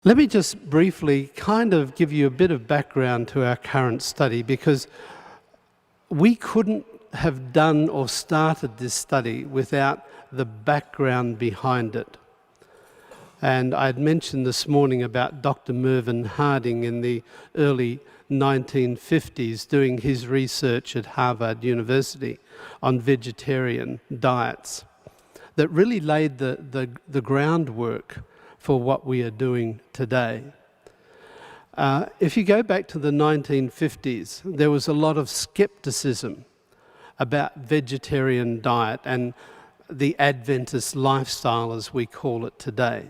Let me just briefly kind of give you a bit of background to our current study, because we couldn't have done or started this study without the background behind it. And I'd mentioned this morning about Dr. Mervyn Harding in the early 1950s doing his research at Harvard University on vegetarian diets that really laid the groundwork for what we are doing today. If you go back to the 1950s, there was a lot of skepticism about vegetarian diet and the Adventist lifestyle, as we call it today.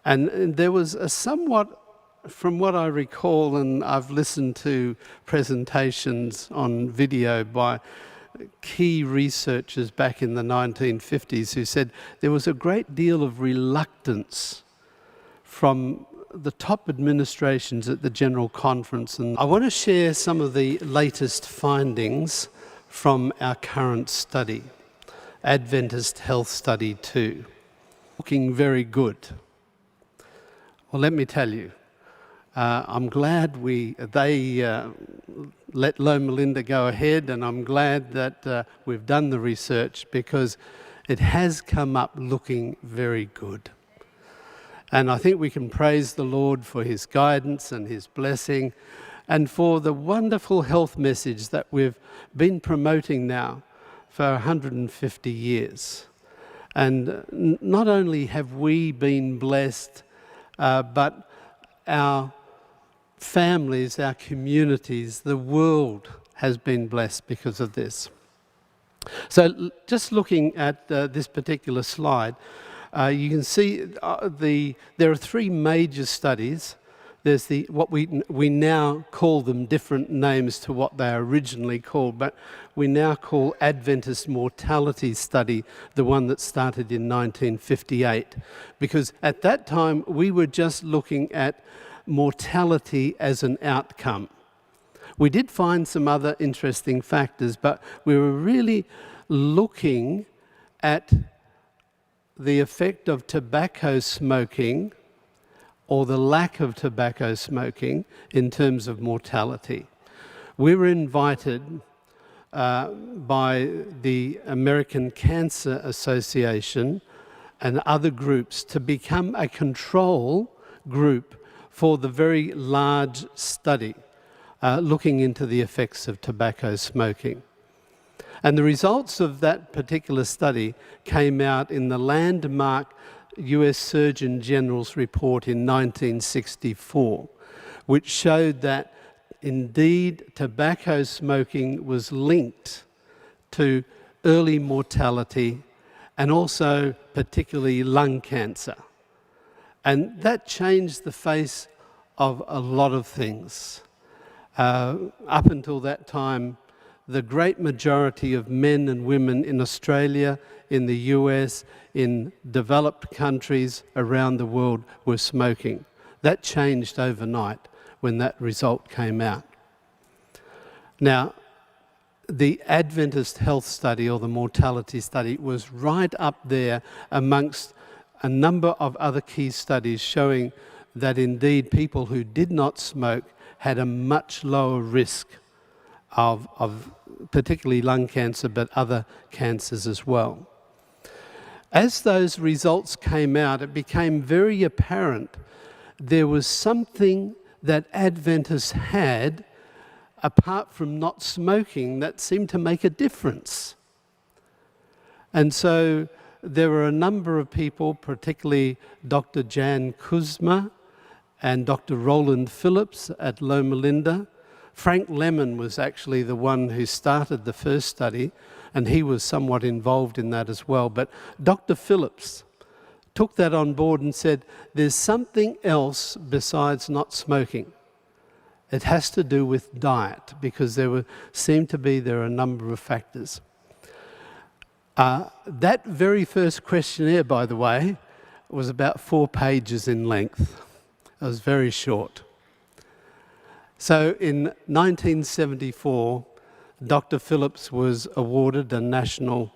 And there was a somewhat, from what I recall, and I've listened to presentations on video by key researchers back in the 1950s who said there was a great deal of reluctance from the top administrations at the General Conference. And I want to share some of the latest findings from our current study, Adventist Health Study 2. Looking very good. Well, let me tell you, I'm glad they let Loma Linda go ahead, and I'm glad that we've done the research, because it has come up looking very good. And I think we can praise the Lord for his guidance and his blessing, and for the wonderful health message that we've been promoting now for 150 years. And not only have we been blessed, but our families, our communities, the world has been blessed because of this. So just looking at this particular slide, you can see there are three major studies. There's what we now call them different names to what they are originally called, but we now call Adventist mortality study, the one that started in 1958, because at that time we were just looking at mortality as an outcome. We did find some other interesting factors, but we were really looking at the effect of tobacco smoking or the lack of tobacco smoking in terms of mortality. We were invited by the American Cancer Association and other groups to become a control group for the very large study looking into the effects of tobacco smoking. And the results of that particular study came out in the landmark US Surgeon General's report in 1964, which showed that indeed tobacco smoking was linked to early mortality and also particularly lung cancer. And that changed the face of a lot of things. Up until that time, the great majority of men and women in Australia, in the US, in developed countries around the world were smoking. That changed overnight when that result came out. Now, the Adventist health study, or the mortality study, was right up there amongst a number of other key studies showing that indeed people who did not smoke had a much lower risk of particularly lung cancer, but other cancers as well. As those results came out, it became very apparent there was something that Adventists had, apart from not smoking, that seemed to make a difference. And so there were a number of people, particularly Dr. Jan Kuzma and Dr. Roland Phillips at Loma Linda. Frank Lemon was actually the one who started the first study, and he was somewhat involved in that as well. But Dr. Phillips took that on board and said, there's something else besides not smoking. It has to do with diet, because there are a number of factors. That very first questionnaire, by the way, was about 4 pages in length. It was very short. So in 1974, Dr. Phillips was awarded a National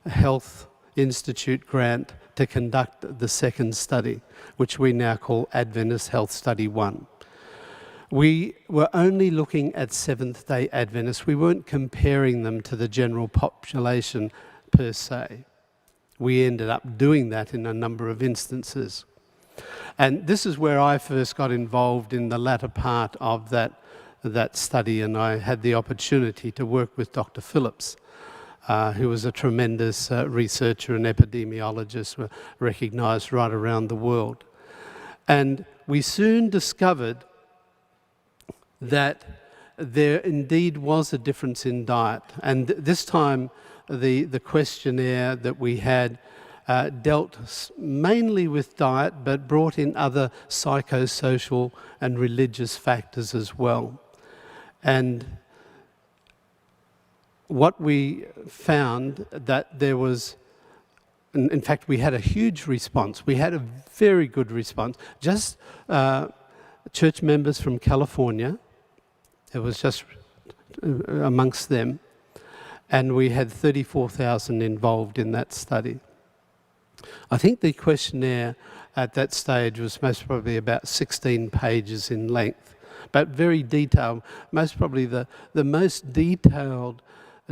Health Institute grant to conduct the second study, which we now call Adventist Health Study 1. We were only looking at Seventh-day Adventists. We weren't comparing them to the general population per se. We ended up doing that in a number of instances. And this is where I first got involved in the latter part of that study, and I had the opportunity to work with Dr. Phillips, who was a tremendous researcher and epidemiologist, recognised right around the world. And we soon discovered that there indeed was a difference in diet. And this time, the questionnaire that we had dealt mainly with diet, but brought in other psychosocial and religious factors as well. And what we found that there was, in fact, we had a huge response. We had a very good response. Just church members from California, it was just amongst them, and we had 34,000 involved in that study. I think the questionnaire at that stage was most probably about 16 pages in length, but very detailed, most probably the most detailed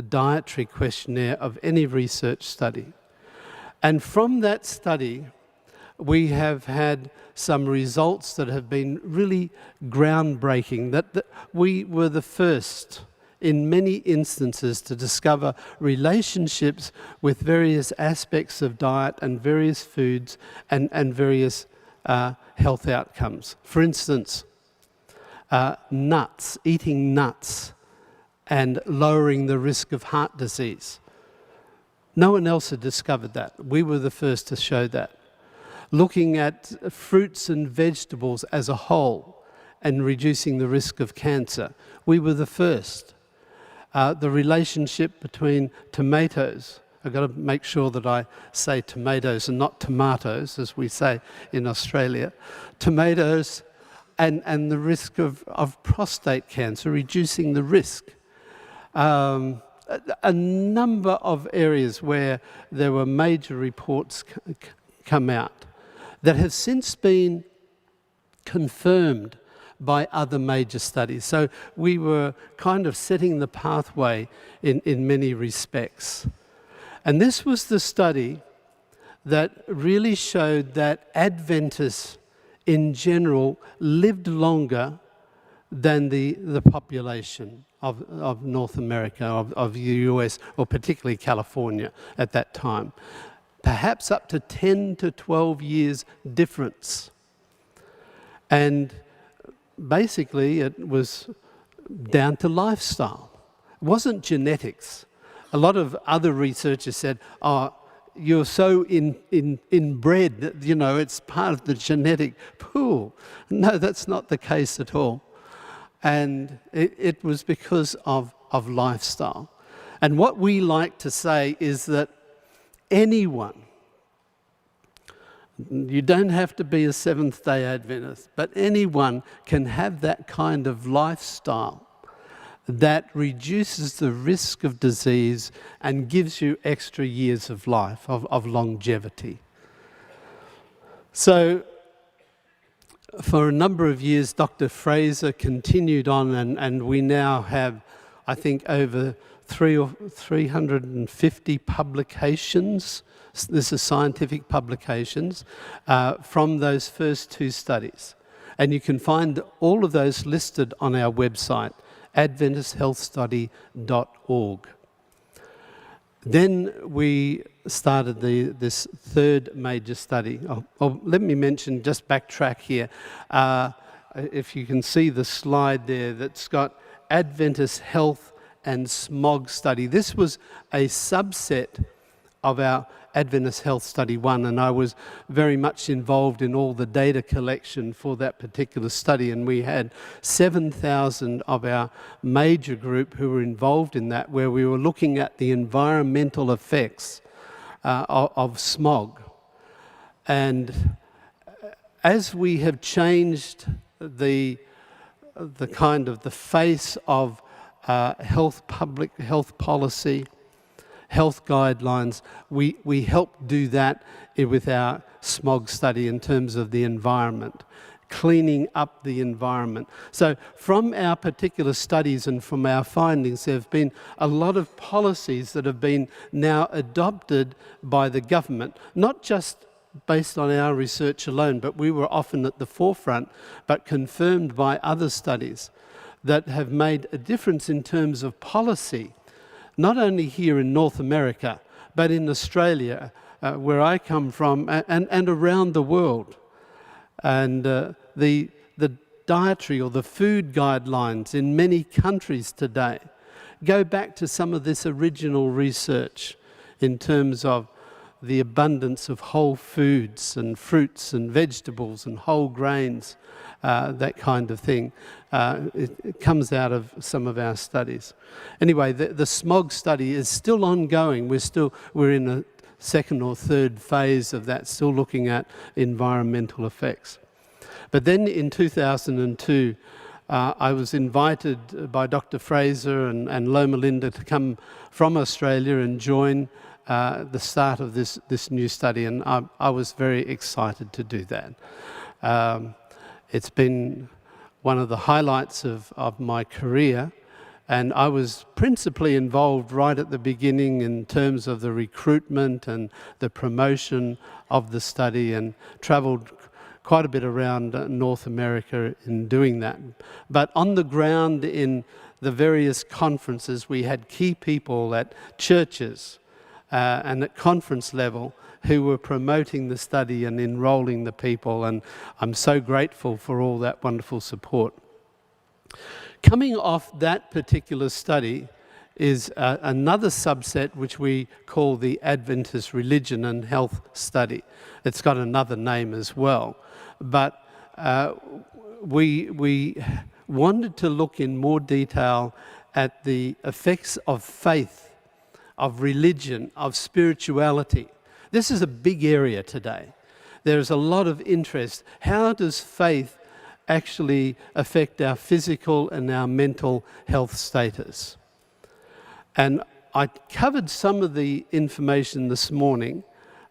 dietary questionnaire of any research study. And from that study, we have had some results that have been really groundbreaking, that we were the first in many instances to discover relationships with various aspects of diet and various foods and various health outcomes. For instance, nuts, eating nuts and lowering the risk of heart disease. No one else had discovered that. We were the first to show that. Looking at fruits and vegetables as a whole and reducing the risk of cancer. We were the first. The relationship between tomatoes. I've got to make sure that I say tomatoes and not tomatoes, as we say in Australia. Tomatoes and the risk of prostate cancer, reducing the risk. A number of areas where there were major reports come out that have since been confirmed by other major studies. So we were kind of setting the pathway in many respects. And this was the study that really showed that Adventists in general lived longer than the population of North America, of the US, or particularly California at that time. Perhaps up to 10 to 12 years difference. And basically it was down to lifestyle. It wasn't genetics. A lot of other researchers said, oh, you're so inbred that, you know, it's part of the genetic pool. No, that's not the case at all. And it was because of lifestyle. And what we like to say is that anyone, you don't have to be a Seventh-day Adventist, but anyone can have that kind of lifestyle that reduces the risk of disease and gives you extra years of life, of longevity. So for a number of years, Dr. Fraser continued on, and we now have, I think, over 350 publications. This is scientific publications from those first two studies. And you can find all of those listed on our website, adventisthealthstudy.org. Then we started this third major study. Let me mention, just backtrack here. If you can see the slide there that's got Adventist Health and Smog study. This was a subset of our Adventist Health Study 1, and I was very much involved in all the data collection for that particular study, and we had 7,000 of our major group who were involved in that, where we were looking at the environmental effects of smog. And as we have changed the kind of the face of public health policy, health guidelines. We help do that with our Smog study in terms of the environment, cleaning up the environment. So from our particular studies and from our findings, there have been a lot of policies that have been now adopted by the government, not just based on our research alone, but we were often at the forefront, but confirmed by other studies that have made a difference in terms of policy, not only here in North America, but in Australia, where I come from, and around the world. And the dietary or the food guidelines in many countries today go back to some of this original research in terms of the abundance of whole foods and fruits and vegetables and whole grains, that kind of thing. It comes out of some of our studies. Anyway, the Smog study is still ongoing. We're in a second or third phase of that, still looking at environmental effects. But then in 2002, I was invited by Dr. Fraser and Loma Linda to come from Australia and join the start of this new study, and I was very excited to do that. It's been one of the highlights of my career, and I was principally involved right at the beginning in terms of the recruitment and the promotion of the study, and travelled quite a bit around North America in doing that. But on the ground in the various conferences, we had key people at churches and at conference level who were promoting the study and enrolling the people, and I'm so grateful for all that wonderful support. Coming off that particular study is another subset which we call the Adventist Religion and Health Study. It's got another name as well, but we wanted to look in more detail at the effects of faith, of religion, of spirituality. This is a big area today. There's a lot of interest. How does faith actually affect our physical and our mental health status? And I covered some of the information this morning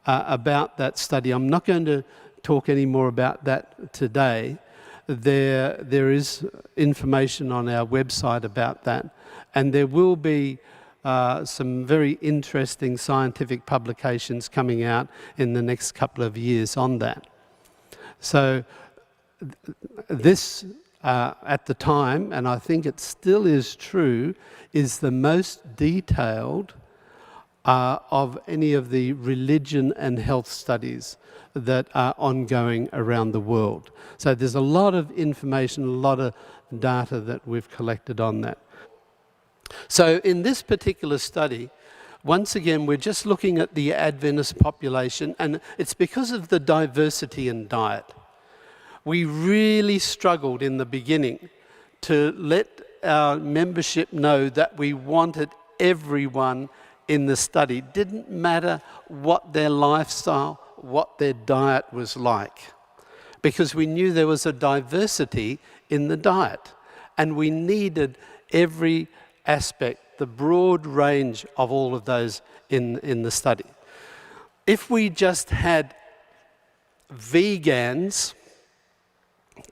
about that study. I'm not going to talk any more about that today. There is information on our website about that, and there will be some very interesting scientific publications coming out in the next couple of years on that. So this, at the time, and I think it still is true, is the most detailed of any of the religion and health studies that are ongoing around the world. So there's a lot of information, a lot of data that we've collected on that. So in this particular study, once again, we're just looking at the Adventist population, and it's because of the diversity in diet. We really struggled in the beginning to let our membership know that we wanted everyone in the study. Didn't matter what their lifestyle, what their diet was like, because we knew there was a diversity in the diet, and we needed every aspect, the broad range of all of those in the study. If we just had vegans,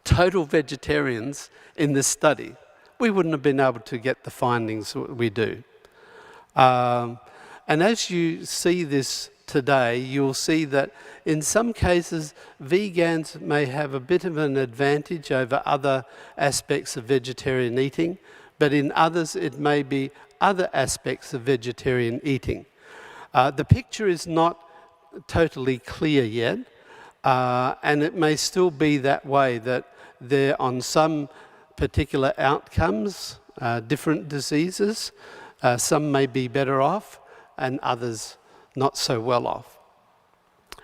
total vegetarians in this study, we wouldn't have been able to get the findings we do. And as you see this today, you'll see that in some cases vegans may have a bit of an advantage over other aspects of vegetarian eating, but in others it may be other aspects of vegetarian eating. The picture is not totally clear yet, and it may still be that way, that they're on some particular outcomes, different diseases, some may be better off and others not so well off.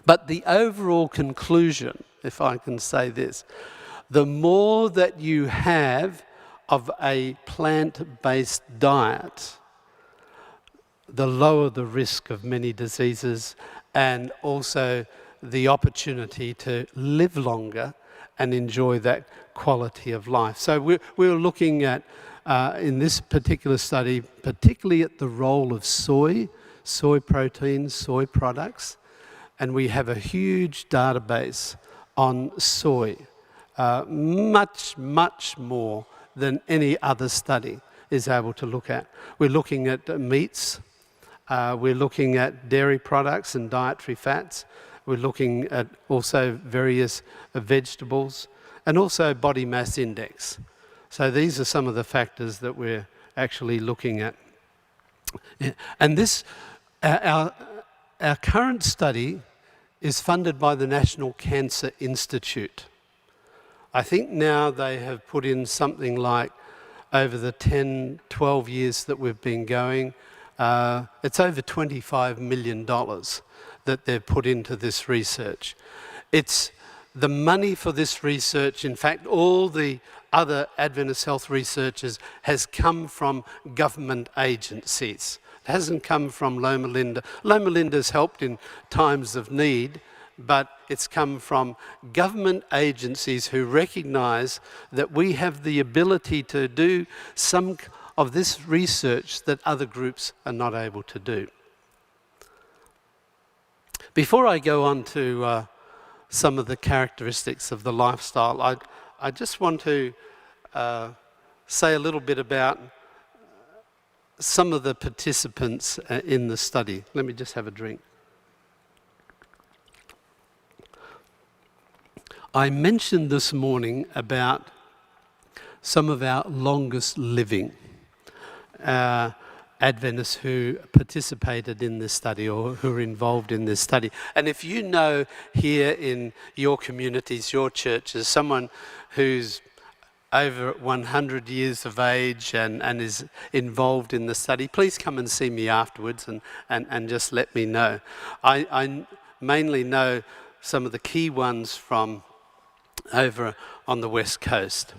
But the overall conclusion, if I can say this, the more that you have of a plant-based diet, the lower the risk of many diseases, and also the opportunity to live longer and enjoy that quality of life. So we're looking at, in this particular study, particularly at the role of soy. soy protein, soy products, and we have a huge database on soy, much, much more than any other study is able to look at. We're looking at meats, we're looking at dairy products and dietary fats, we're looking at also various vegetables, and also body mass index. So these are some of the factors that we're actually looking at. And this, our current study is funded by the National Cancer Institute. I think now they have put in something like, over the 10, 12 years that we've been going, it's over $25 million that they've put into this research. It's the money for this research, in fact, all the other Adventist health researchers has come from government agencies. It hasn't come from Loma Linda. Loma Linda's helped in times of need, but it's come from government agencies who recognise that we have the ability to do some of this research that other groups are not able to do. Before I go on to some of the characteristics of the lifestyle, I just want to say a little bit about some of the participants in the study. Let me just have a drink. I mentioned this morning about some of our longest living Adventists who participated in this study or who are involved in this study. And if you know here in your communities, your churches, someone who's over 100 years of age and is involved in the study, please come and see me afterwards and just let me know. I mainly know some of the key ones from over on the West Coast.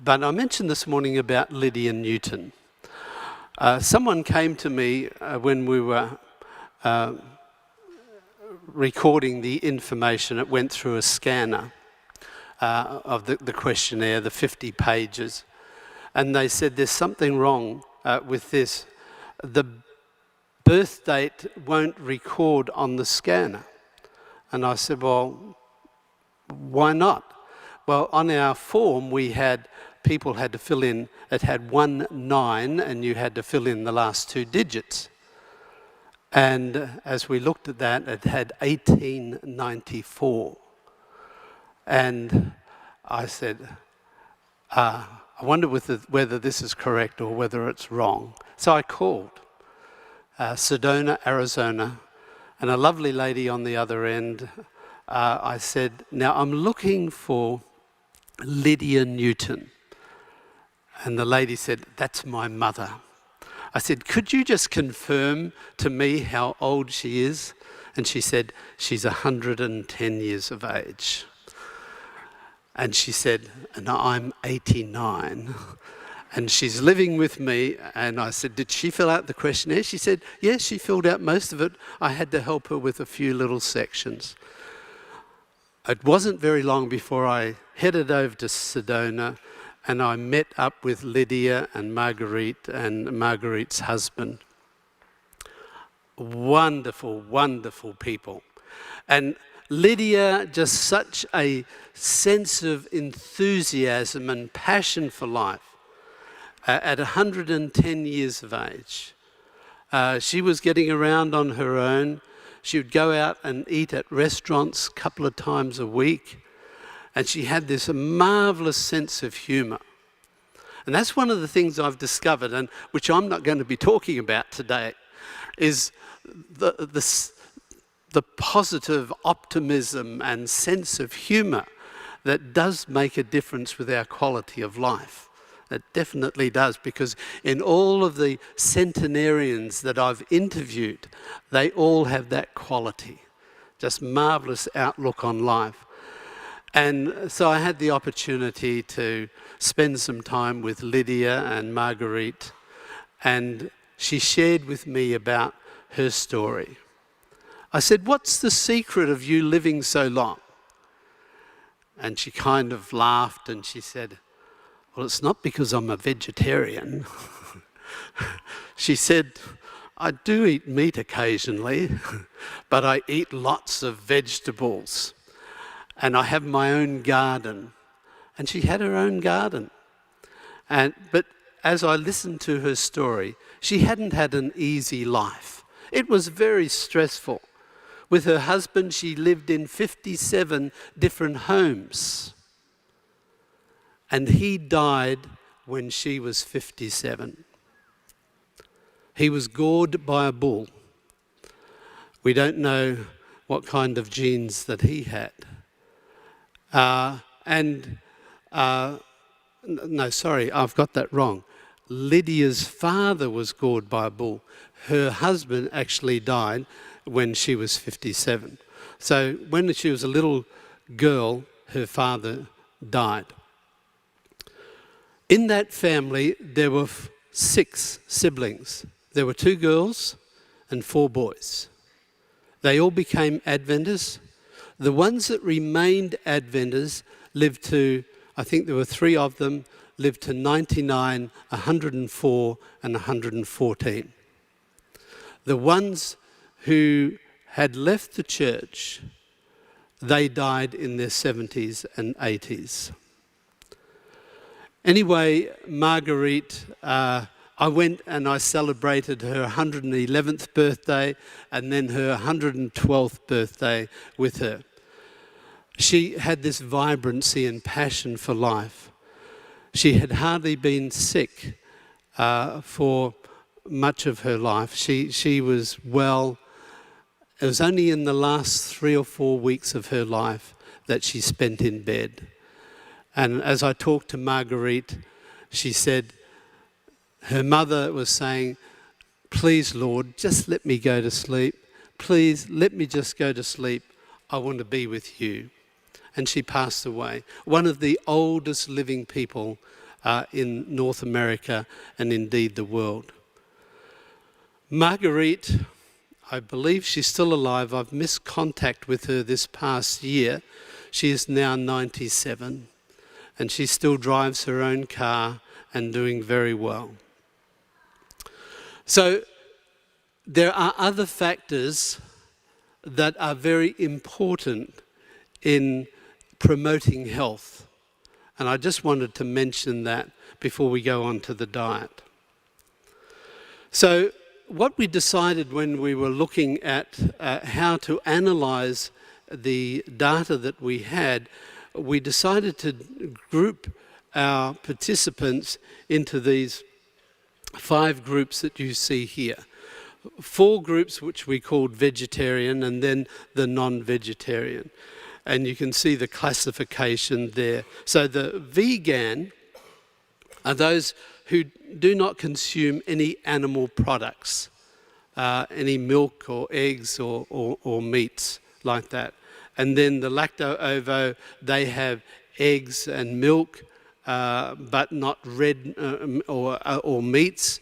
But I mentioned this morning about Lydia Newton. Someone came to me when we were recording the information. It went through a scanner of the questionnaire, the 50 pages. And they said, there's something wrong with this. The birth date won't record on the scanner. And I said, well, why not? Well, on our form people had to fill in, it had 19 and you had to fill in the last two digits. And as we looked at that, it had 1894. And I said, I wonder whether this is correct or whether it's wrong. So I called Sedona, Arizona, and a lovely lady on the other end. I said, now I'm looking for Lydia Newton. And the lady said, that's my mother. I said, could you just confirm to me how old she is? And she said, she's 110 years of age. And she said, and I'm 89. And she's living with me. And I said, did she fill out the questionnaire? She said, yes, she filled out most of it. I had to help her with a few little sections. It wasn't very long before I headed over to Sedona and I met up with Lydia and Marguerite and Marguerite's husband. Wonderful, wonderful people. And Lydia, just such a sense of enthusiasm and passion for life. At 110 years of age, she was getting around on her own. She would go out and eat at restaurants a couple of times a week. And she had this marvelous sense of humour. And that's one of the things I've discovered, and which I'm not going to be talking about today, is the positive optimism and sense of humour that does make a difference with our quality of life. It definitely does, because in all of the centenarians that I've interviewed, they all have that quality, just marvellous outlook on life. And so I had the opportunity to spend some time with Lydia and Marguerite, and she shared with me about her story. I said, what's the secret of you living so long? And she kind of laughed and she said, well, it's not because I'm a vegetarian. She said, I do eat meat occasionally, but I eat lots of vegetables. And I have my own garden. And she had her own garden. But as I listened to her story, she hadn't had an easy life. It was very stressful. With her husband, she lived in 57 different homes. And he died when she was 57. He was gored by a bull. We don't know what kind of genes that he had. No, sorry, I've got that wrong. Lydia's father was gored by a bull. Her husband actually died when she was 57. So when she was a little girl, her father died. In that family, there were 6 siblings. There were 2 girls and 4 boys. They all became Adventists. The ones that remained Adventists lived to, I think there were 3 of them, lived to 99, 104 and 114. The ones who had left the church, they died in their 70s and 80s. Anyway, Marguerite, I went and I celebrated her 111th birthday and then her 112th birthday with her. She had this vibrancy and passion for life. She had hardly been sick for much of her life. She was well. It was only in the last 3 or 4 weeks of her life that she spent in bed. And as I talked to Marguerite, she said, her mother was saying, please, Lord, just let me go to sleep. Please, let me just go to sleep. I want to be with you. And she passed away. One of the oldest living people in North America and indeed the world. Marguerite, I believe she's still alive. I've missed contact with her this past year. She is now 97 and she still drives her own car and doing very well. So there are other factors that are very important in promoting health. And I just wanted to mention that before we go on to the diet. So what we decided when we were looking at how to analyse the data that we had, we decided to group our participants into these 5 groups that you see here. 4 groups which we called vegetarian and then the non-vegetarian. And you can see the classification there. So the vegan are those who do not consume any animal products, any milk or eggs or meats like that. And then the lacto-ovo, they have eggs and milk, but not red or meats.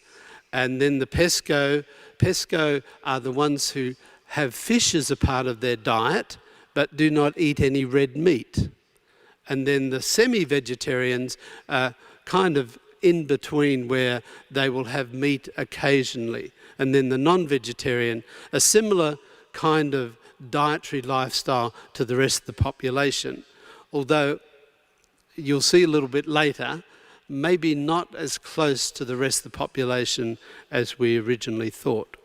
And then the pesco are the ones who have fish as a part of their diet, but do not eat any red meat. And then the semi-vegetarians are kind of in between where they will have meat occasionally. And then the non-vegetarian, a similar kind of dietary lifestyle to the rest of the population. Although you'll see a little bit later, maybe not as close to the rest of the population as we originally thought.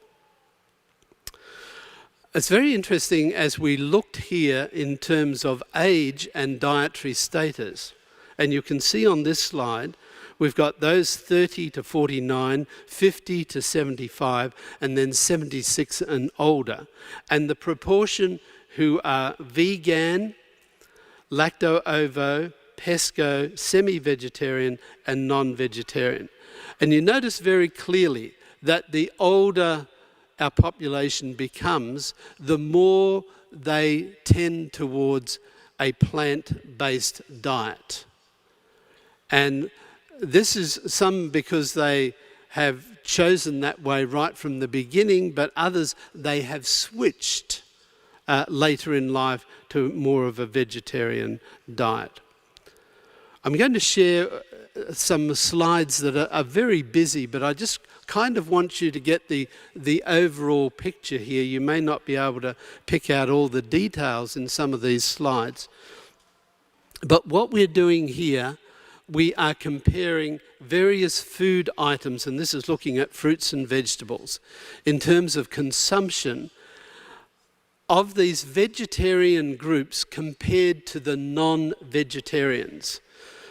It's very interesting as we looked here in terms of age and dietary status. And you can see on this slide, we've got those 30 to 49, 50 to 75, and then 76 and older. And the proportion who are vegan, lacto-ovo, pesco, semi-vegetarian, and non-vegetarian. And you notice very clearly that the older our population becomes, the more they tend towards a plant-based diet. And this is some because they have chosen that way right from the beginning, but others, they have switched later in life to more of a vegetarian diet. I'm going to share some slides that are very busy, but I just kind of want you to get the overall picture here. You may not be able to pick out all the details in some of these slides. But what we're doing here, we are comparing various food items, and this is looking at fruits and vegetables, in terms of consumption of these vegetarian groups compared to the non-vegetarians.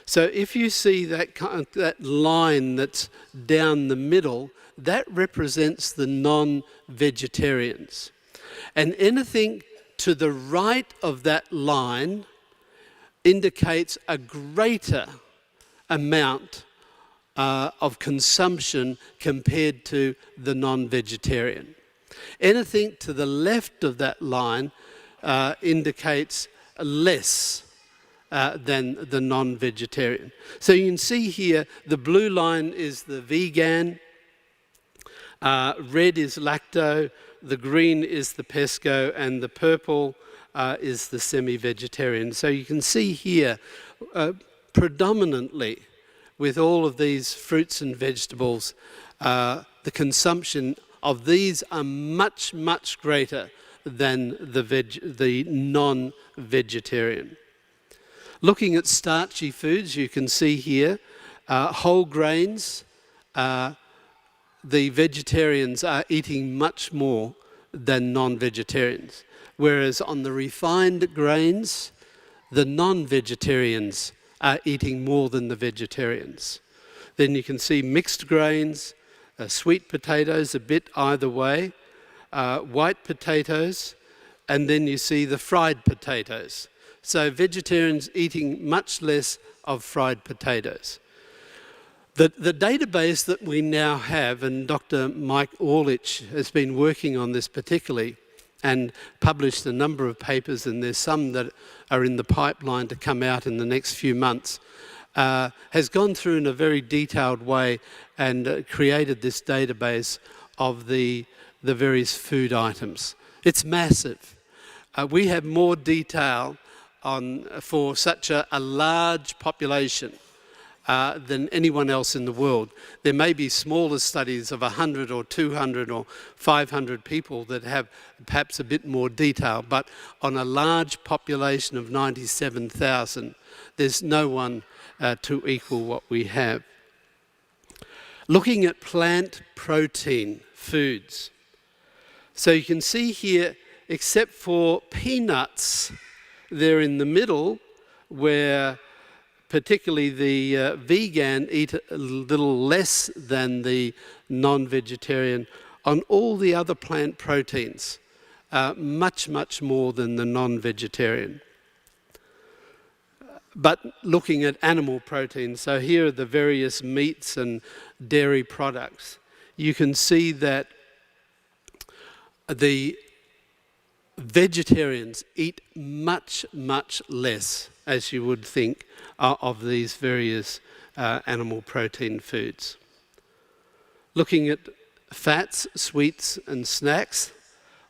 So if you see that line that's down the middle, that represents the non-vegetarians. And anything to the right of that line indicates a greater amount of consumption compared to the non-vegetarian. Anything to the left of that line indicates less than the non-vegetarian. So you can see here the blue line is the vegan, red is lacto, the green is the pesco, and the purple is the semi-vegetarian. So you can see here predominantly with all of these fruits and vegetables, the consumption of these are much, much greater than the non-vegetarian. Looking at starchy foods, you can see here whole grains. The vegetarians are eating much more than non-vegetarians, whereas on the refined grains, the non-vegetarians are eating more than the vegetarians. Then you can see mixed grains, sweet potatoes, a bit either way, white potatoes, and then you see the fried potatoes. So vegetarians eating much less of fried potatoes. The database that we now have, and Dr. Mike Orlich has been working on this particularly and published a number of papers, and there's some that are in the pipeline to come out in the next few months, has gone through in a very detailed way and created this database of the various food items. It's massive. We have more detail for such a large population than anyone else in the world. There may be smaller studies of 100 or 200 or 500 people that have perhaps a bit more detail, but on a large population of 97,000, there's no one to equal what we have. Looking at plant protein foods. So you can see here, except for peanuts, they're in the middle, where particularly the vegan eat a little less than the non-vegetarian. On all the other plant proteins, much, much more than the non-vegetarian. But looking at animal proteins, so here are the various meats and dairy products. You can see that the vegetarians eat much, much less, as you would think, of these various animal protein foods. Looking at fats, sweets and snacks,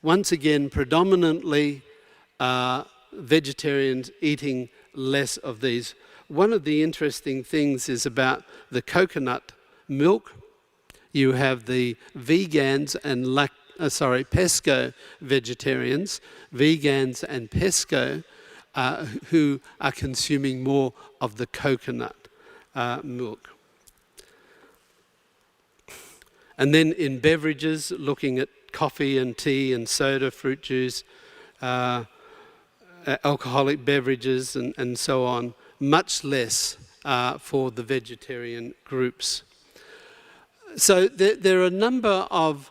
once again predominantly vegetarians eating less of these. One of the interesting things is about the coconut milk. You have the vegans and pesco vegetarians, vegans and pesco, who are consuming more of the coconut milk. And then in beverages, looking at coffee and tea and soda, fruit juice, alcoholic beverages and so on, much less for the vegetarian groups. So there are a number of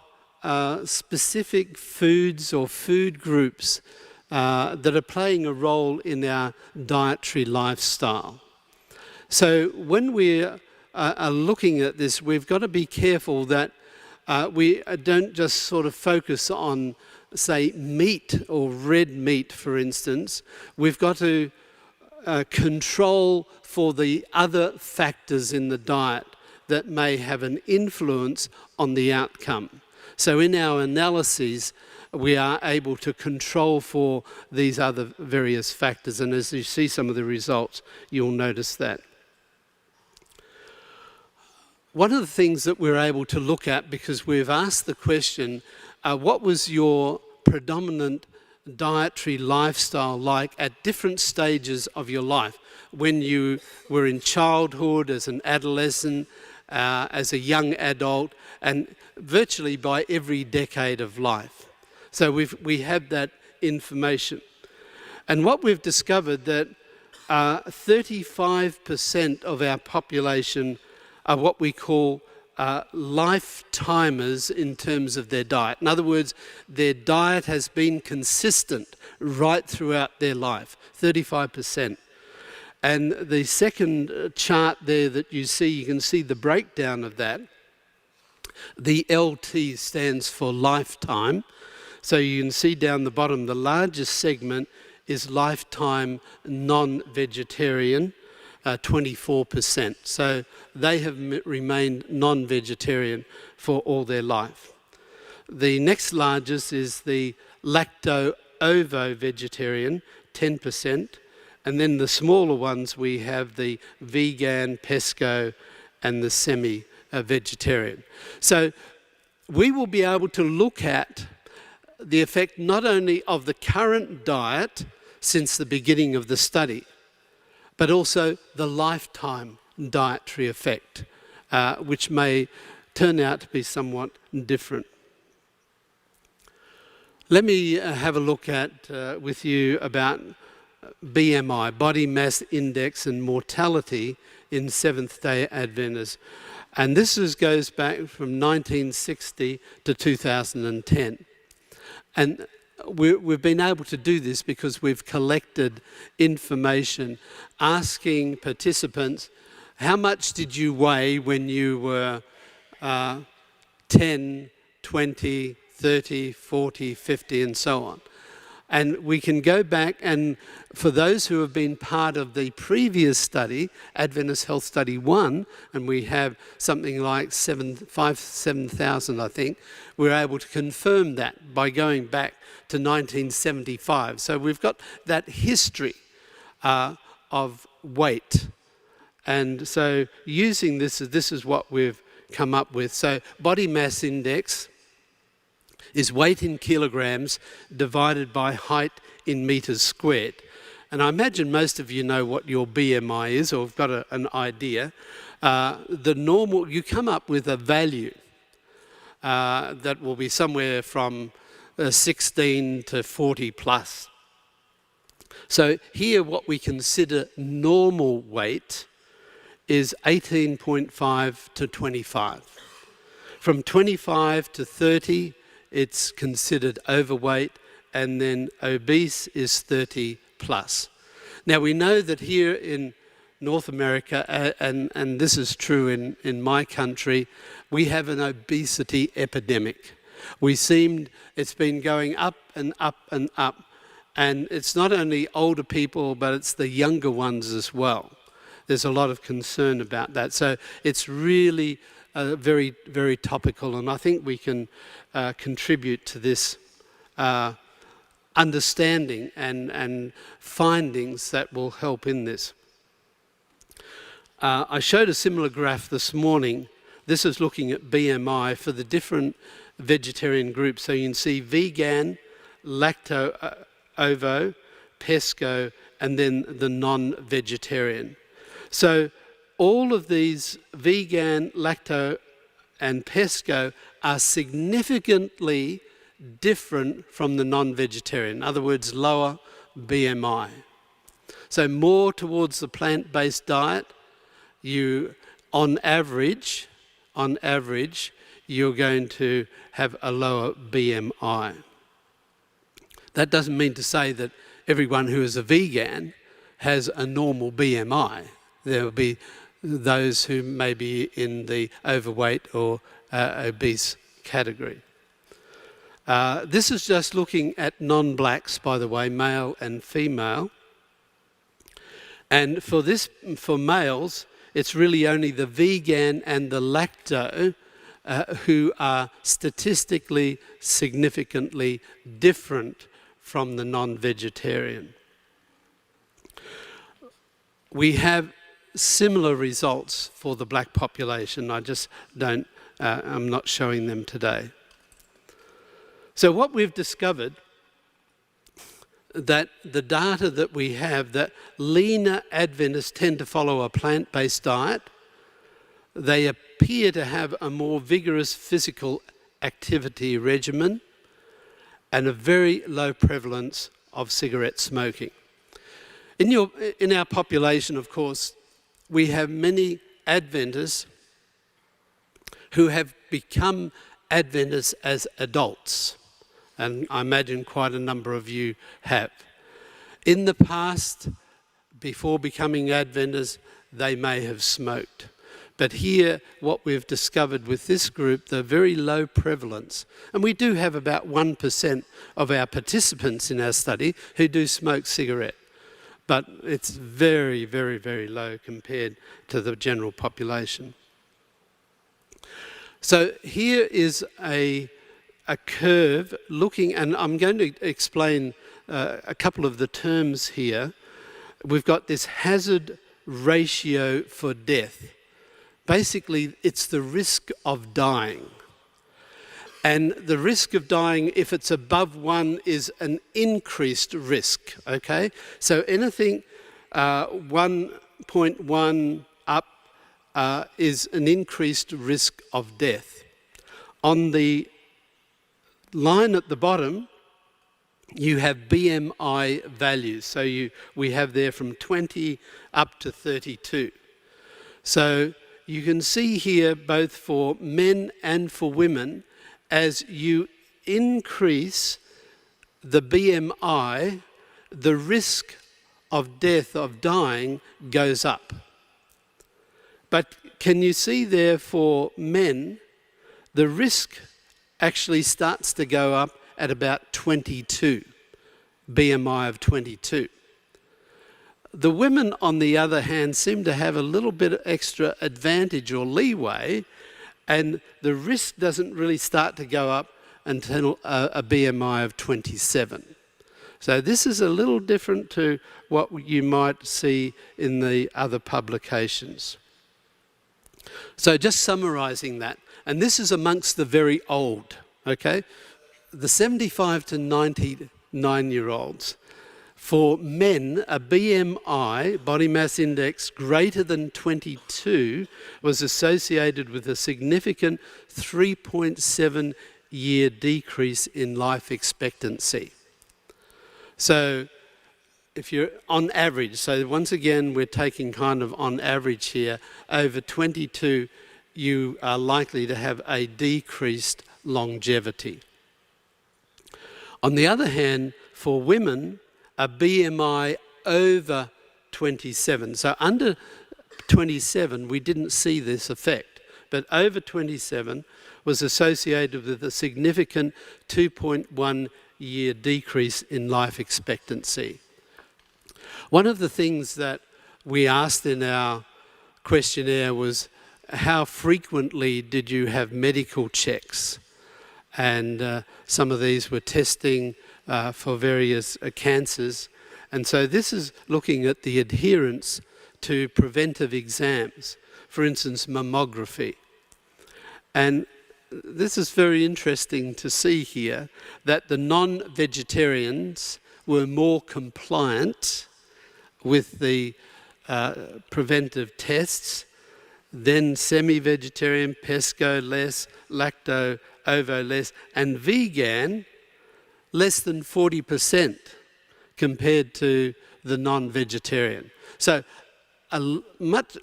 specific foods or food groups that are playing a role in our dietary lifestyle. So when we are looking at this, we've got to be careful that we don't just sort of focus on, say, meat or red meat, for instance. We've got to control for the other factors in the diet that may have an influence on the outcome. So in our analyses, we are able to control for these other various factors. And as you see some of the results, you'll notice that. one of the things that we're able to look at, because we've asked the question, what was your predominant dietary lifestyle like at different stages of your life? When you were in childhood, as an adolescent, as a young adult, and virtually by every decade of life. So we have that information. And what we've discovered that 35% of our population are what we call lifetimers in terms of their diet. In other words, their diet has been consistent right throughout their life, 35%. And the second chart there that you can see the breakdown of that. The LT stands for lifetime. So you can see down the bottom, the largest segment is lifetime non-vegetarian, 24%. So they have remained non-vegetarian for all their life. The next largest is the lacto-ovo-vegetarian, 10%. And then the smaller ones, we have the vegan, pesco, and the semi-vegetarian. So we will be able to look at the effect not only of the current diet since the beginning of the study, but also the lifetime dietary effect, which may turn out to be somewhat different. Let me have a look at with you about BMI, body mass index, and mortality in Seventh-day Adventists. And this goes back from 1960 to 2010. And we've been able to do this because we've collected information asking participants, how much did you weigh when you were 10, 20, 30, 40, 50, and so on. And we can go back, and for those who have been part of the previous study, Adventist Health Study 1, and we have something like 7,000, I think, we're able to confirm that by going back to 1975. So we've got that history of weight. And so using this is what we've come up with. So body mass index is weight in kilograms divided by height in meters squared. And I imagine most of you know what your BMI is, or have got an idea. The normal, you come up with a value that will be somewhere from 16 to 40 plus. So here what we consider normal weight is 18.5 to 25. From 25 to 30, it's considered overweight, and then obese is 30 plus. Now we know that here in North America, and this is true in my country, we have an obesity epidemic. It's been going up and up and up, and it's not only older people, but it's the younger ones as well. There's a lot of concern about that. So it's really very, very topical, and I think we can contribute to this understanding and findings that will help in this. I showed a similar graph this morning. This is looking at BMI for the different vegetarian groups. So you can see vegan, lacto-ovo, pesco, and then the non-vegetarian. So all of these vegan, lacto, and pesco are significantly different from the non-vegetarian. In other words, lower BMI. So more towards the plant-based diet, on average, you're going to have a lower BMI. That doesn't mean to say that everyone who is a vegan has a normal BMI. There will be those who may be in the overweight or obese category. This is just looking at non-blacks, by the way, male and female. And for males, it's really only the vegan and the lacto who are statistically significantly different from the non-vegetarian. We have similar results for the black population. I just don't, I'm not showing them today. So what we've discovered, that the data that we have, that leaner Adventists tend to follow a plant-based diet. They appear to have a more vigorous physical activity regimen and a very low prevalence of cigarette smoking. In our population, of course, we have many Adventists who have become Adventists as adults, and I imagine quite a number of you have. In the past, before becoming Adventists, they may have smoked. But here, what we've discovered with this group, the very low prevalence, and we do have about 1% of our participants in our study who do smoke cigarette, but it's very, very, very low compared to the general population. So here is a curve looking, and I'm going to explain a couple of the terms here. We've got this hazard ratio for death. Basically, it's the risk of dying. And the risk of dying, if it's above 1, is an increased risk, okay? So anything 1.1 up is an increased risk of death. On the line at the bottom, you have BMI values. So we have there from 20 up to 32. So you can see here, both for men and for women, as you increase the BMI, the risk of death, of dying, goes up. But can you see there for men, the risk actually starts to go up at about 22, BMI of 22. The women, on the other hand, seem to have a little bit of extra advantage or leeway, and the risk doesn't really start to go up until a BMI of 27. So this is a little different to what you might see in the other publications. So just summarising that, and this is amongst the very old, okay? The 75 to 99-year-olds, for men, a BMI, body mass index, greater than 22 was associated with a significant 3.7-year decrease in life expectancy. So if you're on average, so once again we're taking kind of on average here, over 22 you are likely to have a decreased longevity. On the other hand, for women, a BMI over 27. So under 27, we didn't see this effect, but over 27 was associated with a significant 2.1-year decrease in life expectancy. One of the things that we asked in our questionnaire was, how frequently did you have medical checks? And some of these were testing for various cancers. And so this is looking at the adherence to preventive exams, for instance, mammography. And this is very interesting to see here, that the non-vegetarians were more compliant with the preventive tests, then semi-vegetarian, pesco less, lacto, ovo less, and vegan less than 40% compared to the non-vegetarian. So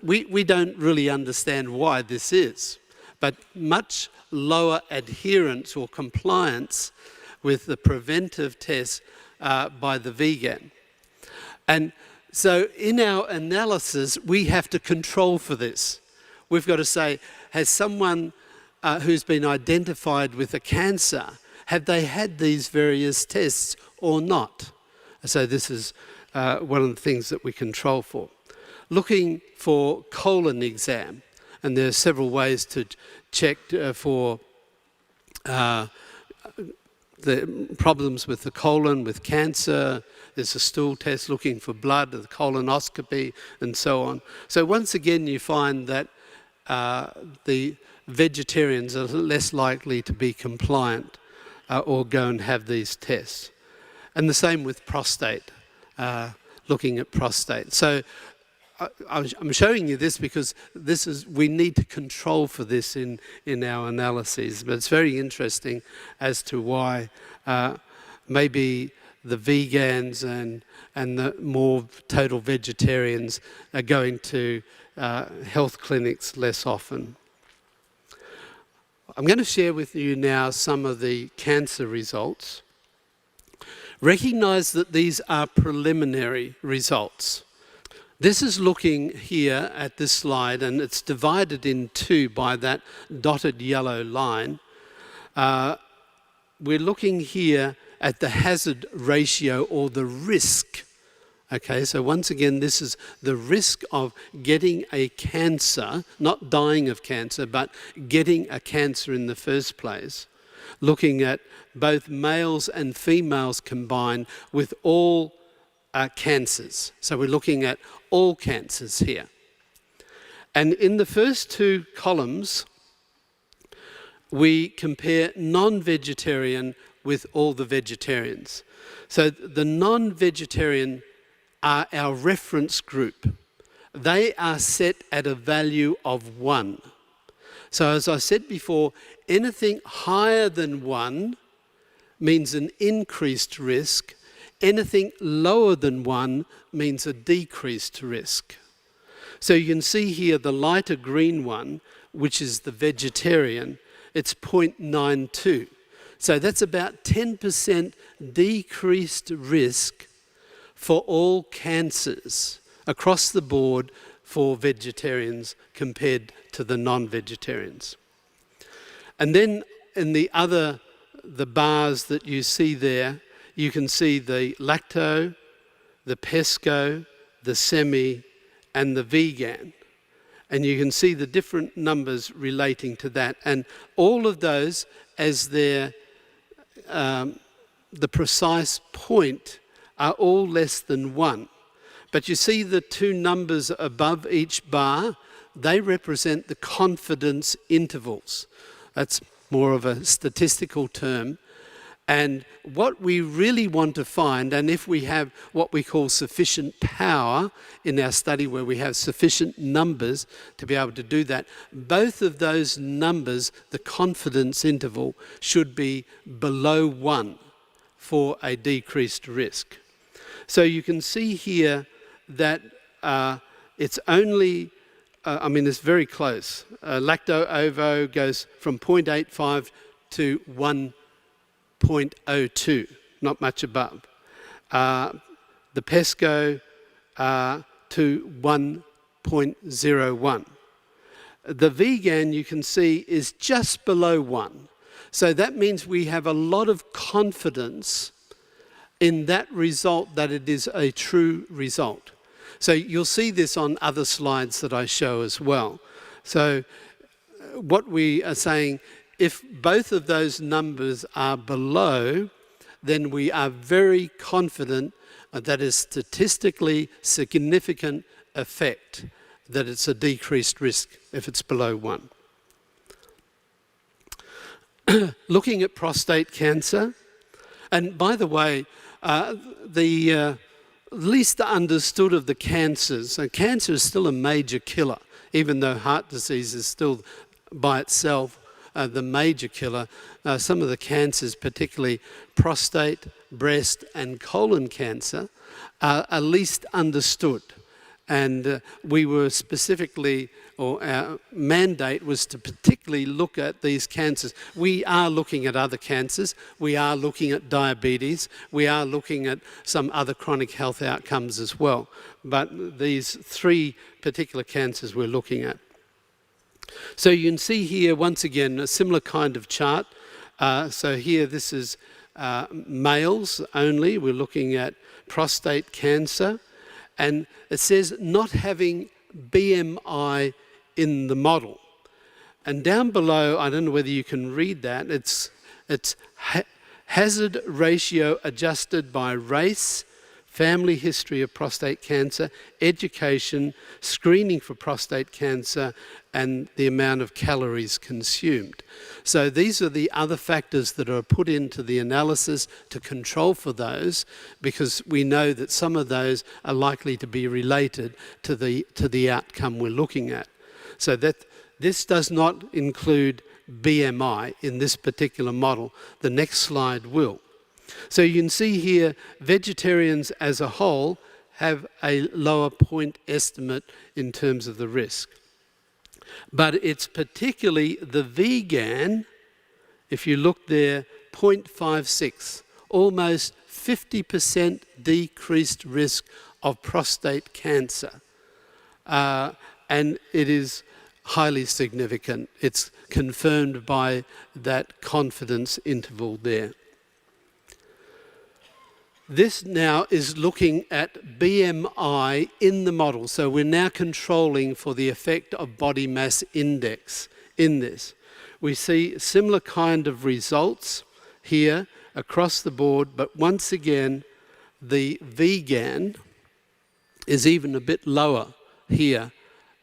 we don't really understand why this is, but much lower adherence or compliance with the preventive tests by the vegan. And so in our analysis, we have to control for this. We've got to say, has someone who's been identified with a cancer, have they had these various tests or not? So this is one of the things that we control for. Looking for colon exam, and there are several ways to check for the problems with the colon, with cancer. there's a stool test looking for blood, the colonoscopy, and so on. So once again, you find that the vegetarians are less likely to be compliant or go and have these tests. And the same with prostate, looking at prostate. So I'm showing you this because we need to control for this in our analyses. But it's very interesting as to why maybe the vegans and the more total vegetarians are going to health clinics less often. I'm going to share with you now some of the cancer results. Recognise that these are preliminary results. This is looking here at this slide, and it's divided in two by that dotted yellow line. We're looking here at the hazard ratio or the risk. Okay, so once again, this is the risk of getting a cancer, not dying of cancer, but getting a cancer in the first place. Looking at both males and females combined with all cancers. So we're looking at all cancers here. And in the first two columns, we compare non-vegetarian with all the vegetarians. So the non-vegetarian are our reference group. They are set at a value of 1. So as I said before, anything higher than 1 means an increased risk. Anything lower than 1 means a decreased risk. So you can see here the lighter green one, which is the vegetarian, it's 0.92. So that's about 10% decreased risk for all cancers across the board for vegetarians compared to the non-vegetarians. And then in the bars that you see there, you can see the lacto, the pesco, the semi, and the vegan. And you can see the different numbers relating to that. And all of those as the precise point are all less than 1. But you see the two numbers above each bar, they represent the confidence intervals. That's more of a statistical term. And what we really want to find, and if we have what we call sufficient power in our study where we have sufficient numbers to be able to do that, both of those numbers, the confidence interval, should be below 1 for a decreased risk. So you can see here that it's only, it's very close. Lacto-ovo goes from 0.85 to 1.02, not much above. The pesco to 1.01. The vegan, you can see, is just below 1. So that means we have a lot of confidence in that result, that it is a true result. So you'll see this on other slides that I show as well. So what we are saying, if both of those numbers are below, then we are very confident that is statistically significant effect, that it's a decreased risk if it's below 1. Looking at prostate cancer, and by the way, the least understood of the cancers, so cancer is still a major killer, even though heart disease is still by itself the major killer. Some of the cancers, particularly prostate, breast and colon cancer, are least understood. And we were specifically, or our mandate was to particularly look at these cancers. We are looking at other cancers. We are looking at diabetes. We are looking at some other chronic health outcomes as well. But these 3 particular cancers we're looking at. So you can see here, once again, a similar kind of chart. So here, this is males only. We're looking at prostate cancer. And it says not having BMI in the model. And down below, I don't know whether you can read that, it's hazard ratio adjusted by race, family history of prostate cancer, education, screening for prostate cancer, and the amount of calories consumed. So these are the other factors that are put into the analysis to control for those, because we know that some of those are likely to be related to the outcome we're looking at. So that this does not include BMI in this particular model. The next slide will. So you can see here, vegetarians as a whole have a lower point estimate in terms of the risk. But it's particularly the vegan, if you look there, 0.56, almost 50% decreased risk of prostate cancer. And it is highly significant. It's confirmed by that confidence interval there. This now is looking at BMI in the model. So we're now controlling for the effect of body mass index in this. We see similar kind of results here across the board, but once again, the vegan is even a bit lower here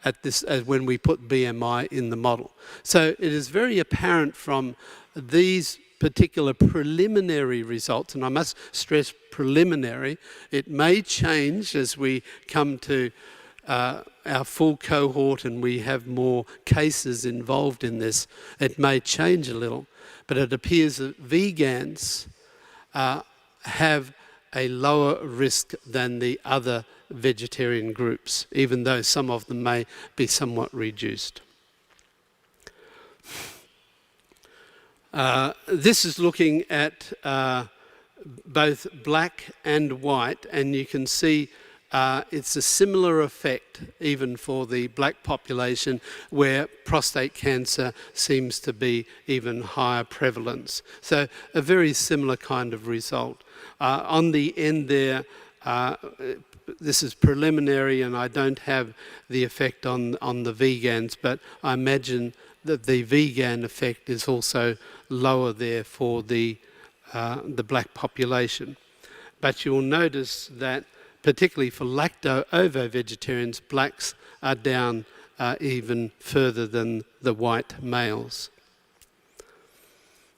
at this when we put BMI in the model. So it is very apparent from these particular preliminary results, and I must stress preliminary, it may change as we come to our full cohort and we have more cases involved in this. It may change a little, but it appears that vegans have a lower risk than the other vegetarian groups, even though some of them may be somewhat reduced. This is looking at both black and white, and you can see it's a similar effect even for the black population, where prostate cancer seems to be even higher prevalence. So a very similar kind of result. On the end there, this is preliminary, and I don't have the effect on the vegans, but I imagine that the vegan effect is also lower there for the black population. But you will notice that particularly for lacto-ovo vegetarians, blacks are down even further than the white males.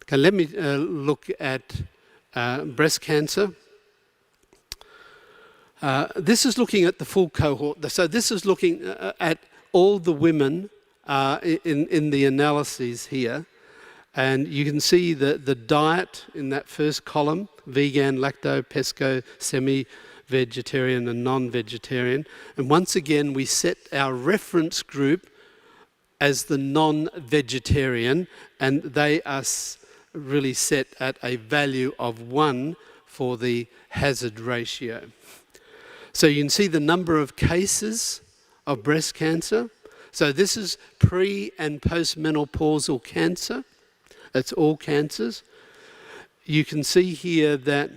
Okay, let me look at breast cancer. This is looking at the full cohort. So this is looking at all the women in the analyses here. And you can see the diet in that first column: vegan, lacto, pesco, semi-vegetarian and non-vegetarian. And once again, we set our reference group as the non-vegetarian, and they are really set at a value of 1 for the hazard ratio. So you can see the number of cases of breast cancer. So this is pre- and postmenopausal cancer. That's all cancers. You can see here that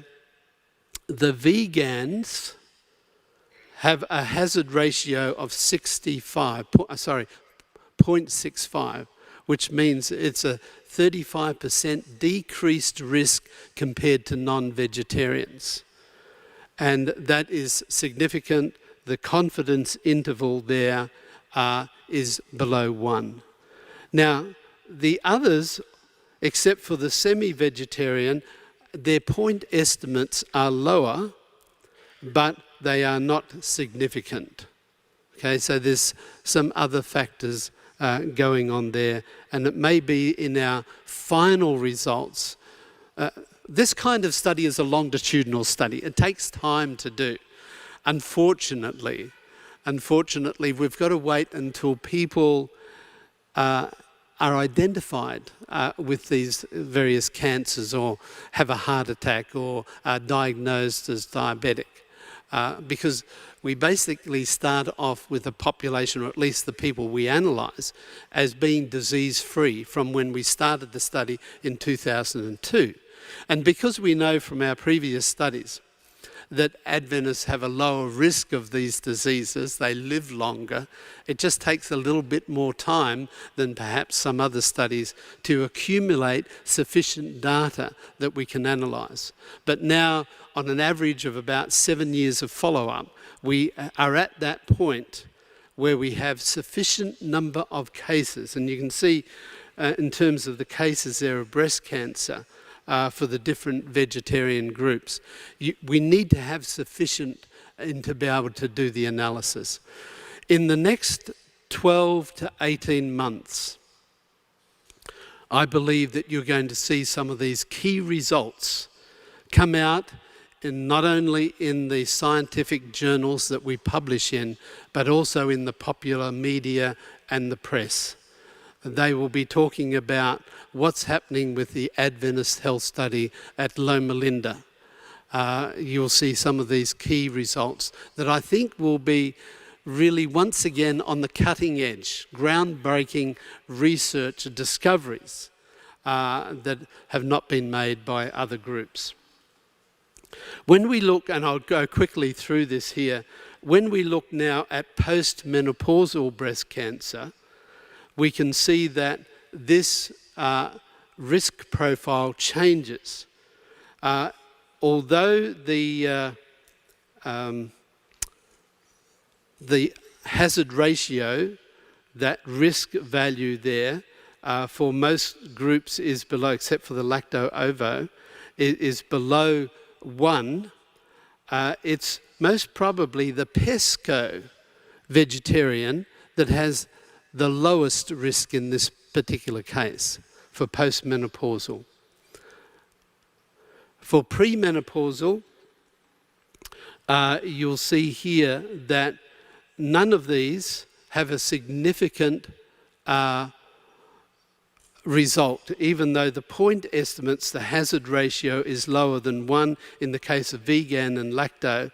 the vegans have a hazard ratio of 0.65, which means it's a 35% decreased risk compared to non-vegetarians. And that is significant. The confidence interval there is below 1. Now, the others, except for the semi-vegetarian, their point estimates are lower, but they are not significant. Okay, so there's some other factors going on there, and it may be in our final results. This kind of study is a longitudinal study. It takes time to do. Unfortunately, we've got to wait until people are identified with these various cancers, or have a heart attack, or are diagnosed as diabetic. Because we basically start off with a population, or at least the people we analyse, as being disease-free from when we started the study in 2002. And because we know from our previous studies that Adventists have a lower risk of these diseases. They live longer. It just takes a little bit more time than perhaps some other studies to accumulate sufficient data that we can analyse. But now, on an average of about 7 years of follow-up, we are at that point where we have sufficient number of cases. And you can see in terms of the cases there of breast cancer, for the different vegetarian groups. We need to have sufficient to be able to do the analysis. In the next 12 to 18 months, I believe that you're going to see some of these key results come out not only in the scientific journals that we publish in, but also in the popular media and the press. They will be talking about what's happening with the Adventist health study at Loma Linda. You'll see some of these key results that I think will be really once again on the cutting edge, groundbreaking research discoveries that have not been made by other groups. When we look, and I'll go quickly through this here, when we look now at post-menopausal breast cancer, we can see that this risk profile changes. Although the hazard ratio, that risk value there, for most groups is below, except for the lacto-ovo, is below 1. It's most probably the pesco vegetarian that has the lowest risk in this particular case for postmenopausal. For premenopausal, you'll see here that none of these have a significant result, even though the point estimates, the hazard ratio is lower than 1 in the case of vegan and lacto.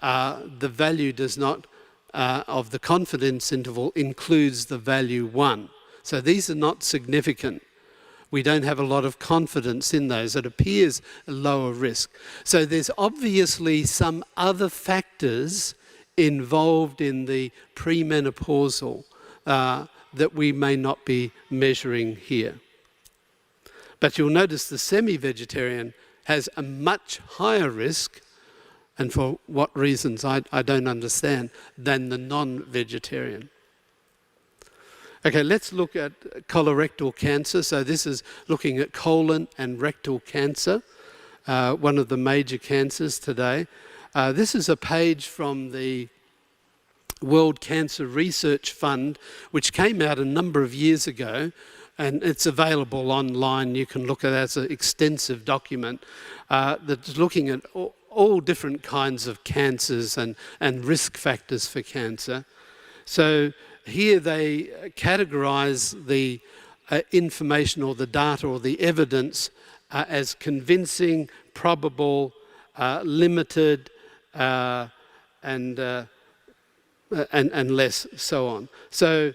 The value does not of the confidence interval includes the value 1. So these are not significant. We don't have a lot of confidence in those. It appears a lower risk. So there's obviously some other factors involved in the premenopausal that we may not be measuring here. But you'll notice the semi-vegetarian has a much higher risk, and for what reasons I don't understand, than the non-vegetarian. Okay, let's look at colorectal cancer. So this is looking at colon and rectal cancer, one of the major cancers today. This is a page from the World Cancer Research Fund, which came out a number of years ago, and it's available online. You can look at it as an extensive document that's looking at all different kinds of cancers and risk factors for cancer. So here they categorise the information or the data or the evidence as convincing, probable, limited, and less, so on. So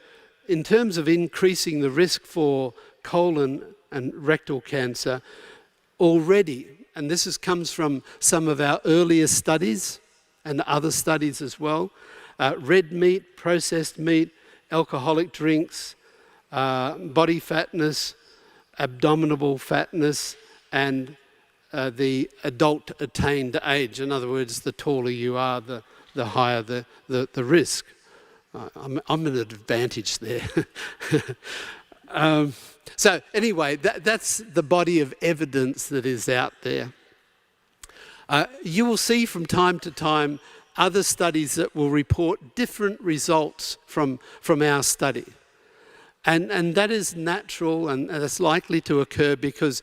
in terms of increasing the risk for colon and rectal cancer, already, and this comes from some of our earlier studies and other studies as well, red meat, processed meat, alcoholic drinks, body fatness, abdominal fatness, and the adult attained age. In other words, the taller you are, the higher the risk. I'm at an advantage there. So anyway, that's the body of evidence that is out there. You will see from time to time other studies that will report different results from our study. And that is natural, and that's likely to occur because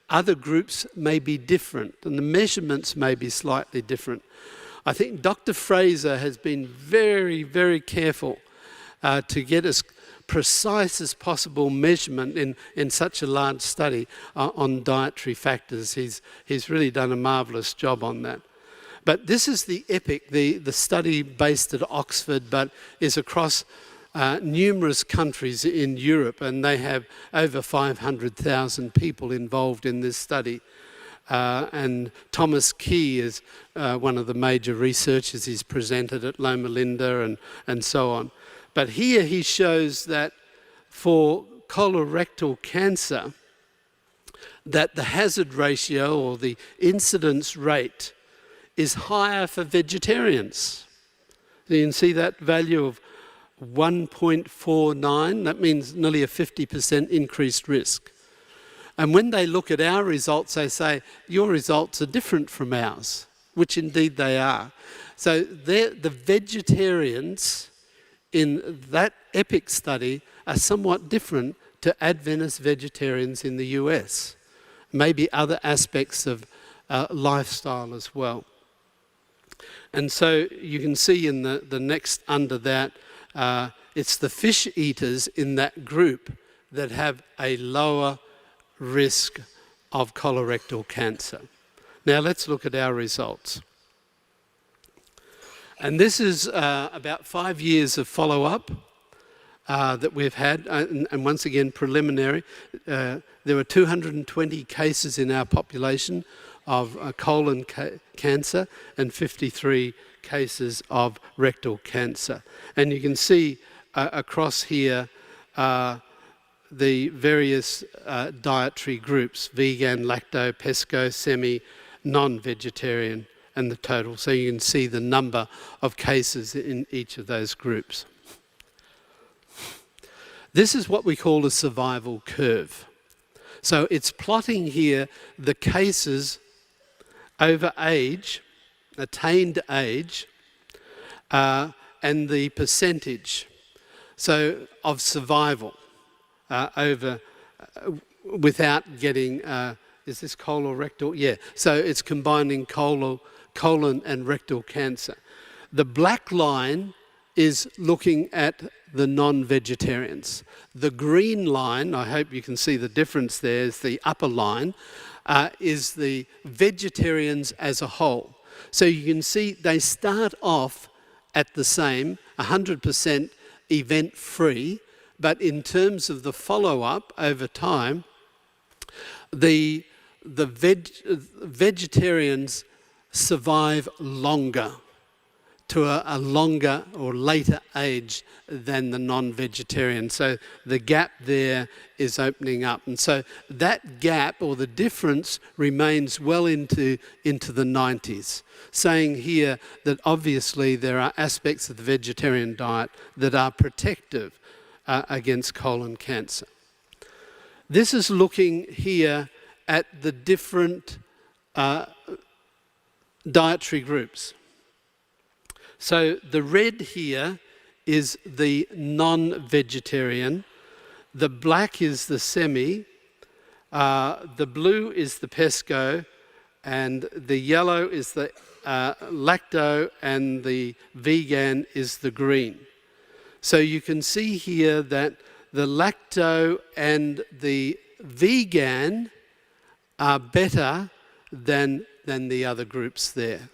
other groups may be different and the measurements may be slightly different. I think Dr. Fraser has been very, very careful to get as precise as possible measurement in such a large study on dietary factors. He's really done a marvellous job on that. But this is the EPIC, the study based at Oxford, but is across numerous countries in Europe, and they have over 500,000 people involved in this study. and Thomas Key is one of the major researchers. He's presented at Loma Linda and so on. But here he shows that for colorectal cancer, that the hazard ratio or the incidence rate is higher for vegetarians. So you can see that value of 1.49, that means nearly a 50% increased risk. And when they look at our results, they say, your results are different from ours, which indeed they are. So the vegetarians in that EPIC study are somewhat different to Adventist vegetarians in the US. Maybe other aspects of lifestyle as well. And so you can see in the next under that, it's the fish eaters in that group that have a lower risk of colorectal cancer. Now let's look at our results. And this is about 5 years of follow-up that we've had, and once again preliminary. There were 220 cases in our population of colon cancer and 53 cases of rectal cancer. And you can see across here the various dietary groups: vegan, lacto, pesco, semi, non-vegetarian, and the total. So you can see the number of cases in each of those groups. This is what we call a survival curve. So it's plotting here the cases over age, attained age, and the percentage of survival over without getting, is this colorectal? Yeah, so it's combining colon and rectal cancer. The black line is looking at the non-vegetarians. The green line, I hope you can see the difference there, is the upper line, is the vegetarians as a whole. So you can see they start off at the same, 100% event-free, but in terms of the follow-up over time, the vegetarians survive longer, to a longer or later age than the non-vegetarian. So the gap there is opening up. And so that gap or the difference remains well into the 90s, saying here that obviously there are aspects of the vegetarian diet that are protective against colon cancer. This is looking here at the different dietary groups. So the red here is the non-vegetarian, the black is the semi, the blue is the pesco, and the yellow is the lacto, and the vegan is the green. So you can see here that the lacto and the vegan are better than the other groups there.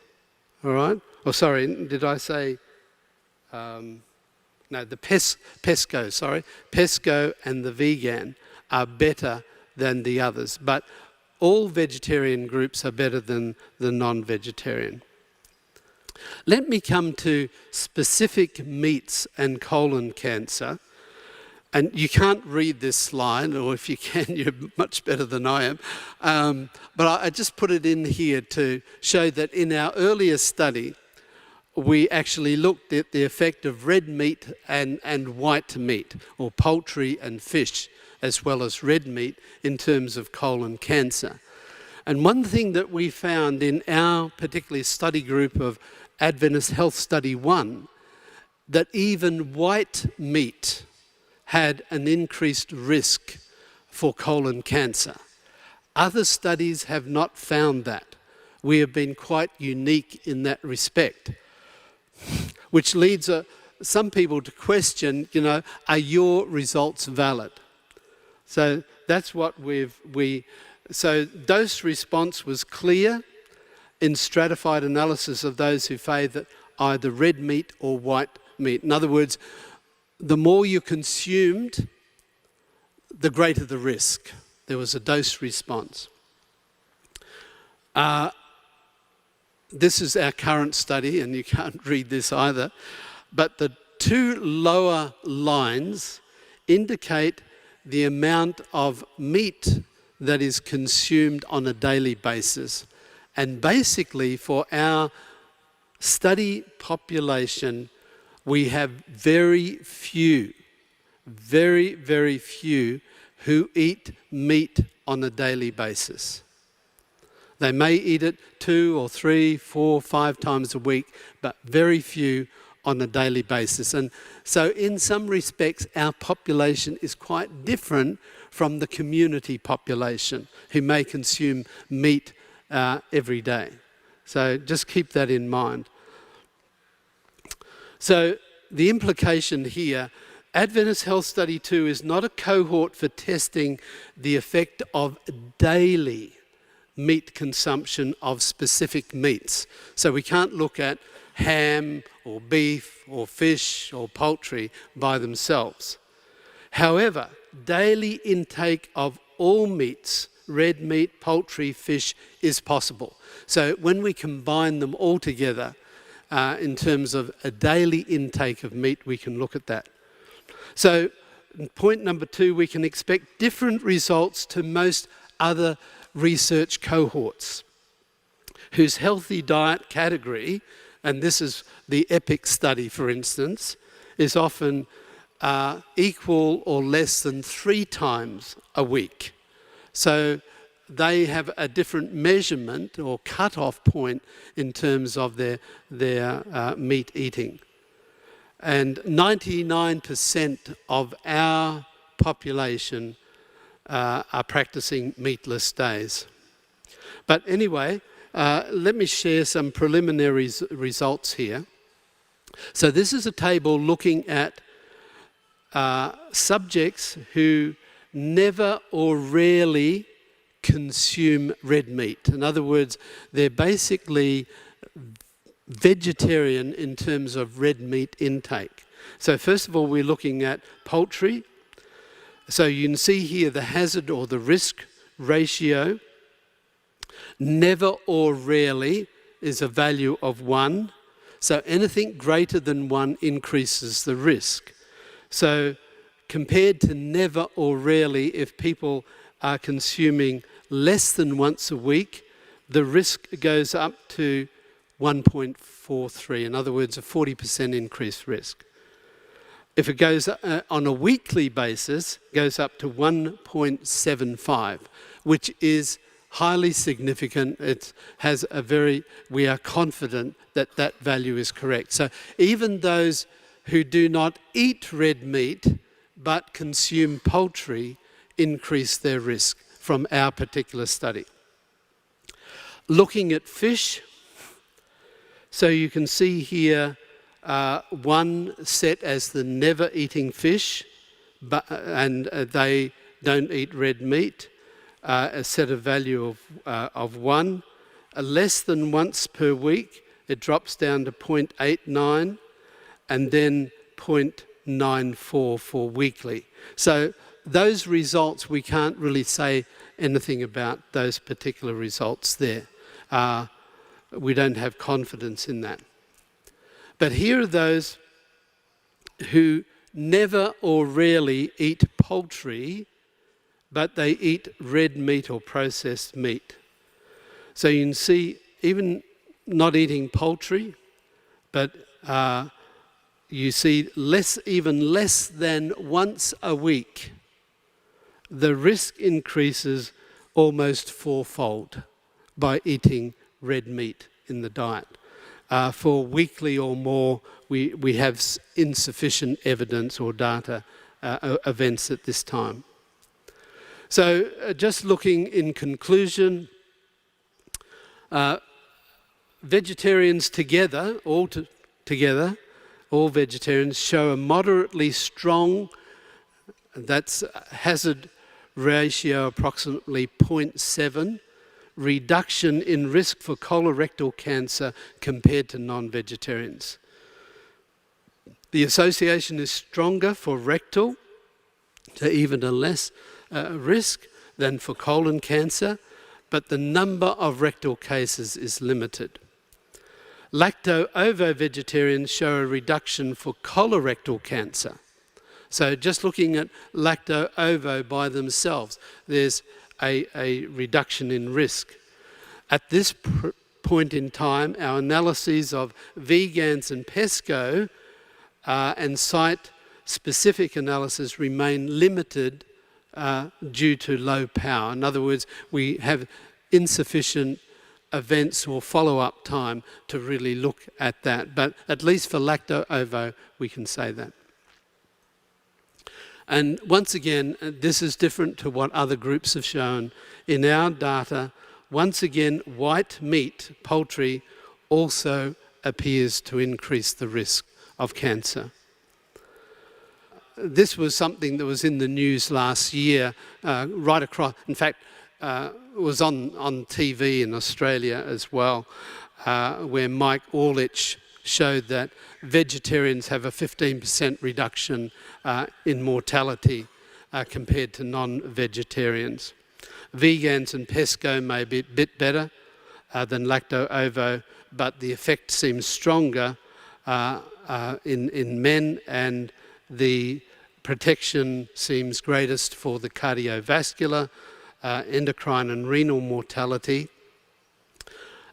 All right? Oh, sorry, did I say, no, the pesco, sorry. Pesco and the vegan are better than the others, but all vegetarian groups are better than the non-vegetarian. Let me come to specific meats and colon cancer. And you can't read this slide, or if you can, you're much better than I am. But I just put it in here to show that in our earlier study, we actually looked at the effect of red meat and white meat, or poultry and fish, as well as red meat in terms of colon cancer. And one thing that we found in our particular study group of Adventist Health Study 1, that even white meat had an increased risk for colon cancer. Other studies have not found that. We have been quite unique in that respect, which leads some people to question, are your results valid? So that's what so dose response was clear in stratified analysis of those who favoured either red meat or white meat. In other words, the more you consumed, the greater the risk. There was a dose response. This is our current study, and you can't read this either, but the two lower lines indicate the amount of meat that is consumed on a daily basis. And basically, for our study population, we have very few who eat meat on a daily basis. They may eat it 2 or 3, 4, 5 times a week, but very few on a daily basis. And so in some respects, our population is quite different from the community population who may consume meat every day. So just keep that in mind. So the implication here, Adventist Health Study 2 is not a cohort for testing the effect of daily meat consumption of specific meats. So we can't look at ham or beef or fish or poultry by themselves. However, daily intake of all meats, red meat, poultry, fish, is possible. So when we combine them all together in terms of a daily intake of meat, we can look at that. So point number 2, we can expect different results to most other research cohorts whose healthy diet category, and this is the EPIC study for instance, is often equal or less than 3 times a week. So they have a different measurement or cut-off point in terms of their meat eating. And 99% of our population are practicing meatless days. But anyway, let me share some preliminary results here. So this is a table looking at subjects who never or rarely consume red meat. In other words, they're basically vegetarian in terms of red meat intake. So first of all, we're looking at poultry. So you can see here the hazard or the risk ratio. Never or rarely is a value of 1. So anything greater than 1 increases the risk. So compared to never or rarely, if people are consuming less than once a week, the risk goes up to 1.43. In other words, a 40% increased risk. If it goes on a weekly basis, it goes up to 1.75, which is highly significant. It has we are confident that that value is correct. So even those who do not eat red meat but consume poultry increase their risk from our particular study. Looking at fish, so you can see here one set as the never eating fish, and they don't eat red meat, a set of value of 1. Less than once per week, it drops down to 0.89, and then 0.94 for weekly. So those results, we can't really say anything about those particular results there. We don't have confidence in that. But here are those who never or rarely eat poultry, but they eat red meat or processed meat. So you can see, even not eating poultry, but you see even less than once a week, the risk increases almost 4-fold by eating red meat in the diet. For weekly or more, we have insufficient evidence or data events at this time. So just looking in conclusion, vegetarians together, all vegetarians show a moderately strong, that's hazard ratio approximately 0.7, reduction in risk for colorectal cancer compared to non-vegetarians. The association is stronger for rectal, so even a less risk than for colon cancer. but the number of rectal cases is limited. Lacto-ovo-vegetarians show a reduction for colorectal cancer. So just looking at lacto-ovo by themselves, there's a reduction in risk. At this point in time, our analyses of vegans and pesco and site-specific analysis remain limited due to low power. In other words, we have insufficient events or follow-up time to really look at that. But at least for lacto-ovo, we can say that. And once again, this is different to what other groups have shown. In our data, once again, white meat, poultry, also appears to increase the risk of cancer. This was something that was in the news last year, right across. In fact, it was on TV in Australia as well, where Mike Orlich showed that vegetarians have a 15% reduction in mortality compared to non-vegetarians. Vegans and pesco may be a bit better than lacto-ovo, but the effect seems stronger in men, and the protection seems greatest for the cardiovascular, endocrine and renal mortality.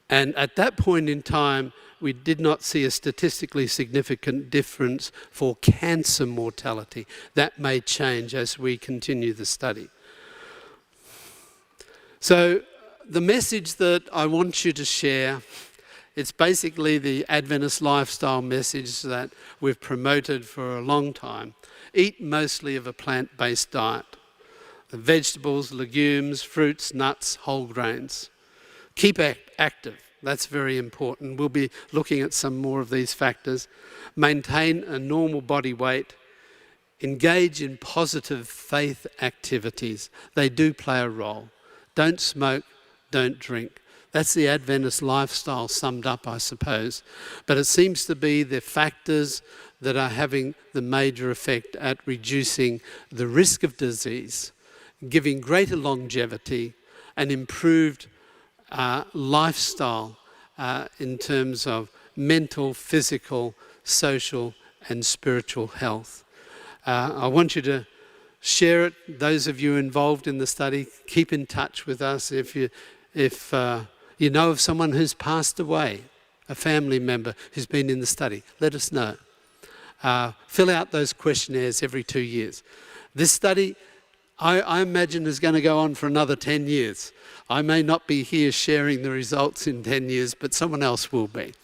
And at that point in time, we did not see a statistically significant difference for cancer mortality. That may change as we continue the study. So the message that I want you to share, it's basically the Adventist lifestyle message that we've promoted for a long time. Eat mostly of a plant-based diet. The vegetables, legumes, fruits, nuts, whole grains. Keep active. That's very important. We'll be looking at some more of these factors. Maintain a normal body weight. Engage in positive faith activities. They do play a role. Don't smoke, don't drink. That's the Adventist lifestyle summed up, I suppose. But it seems to be the factors that are having the major effect at reducing the risk of disease, giving greater longevity and improved lifestyle in terms of mental, physical, social and spiritual health. I want you to share it. Those of you involved in the study, keep in touch with us. If you know of someone who's passed away, a family member who's been in the study, let us know. Fill out those questionnaires every 2 years. This study, I imagine, is going to go on for another 10 years. I may not be here sharing the results in 10 years, but someone else will be.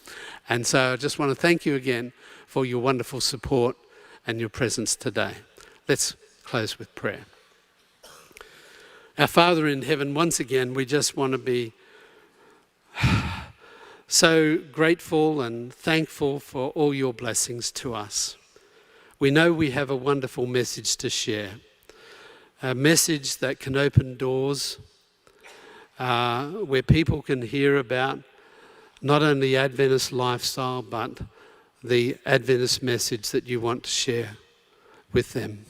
And so I just want to thank you again for your wonderful support and your presence today. Let's close with prayer. Our Father in heaven, once again, we just want to be so grateful and thankful for all your blessings to us. We know we have a wonderful message to share, a message that can open doors where people can hear about not only Adventist lifestyle, but the Adventist message that you want to share with them.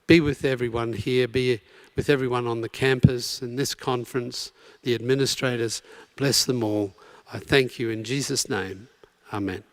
Be with everyone here, be with everyone on the campus and this conference, the administrators. Bless them all. I thank you in Jesus' name. Amen.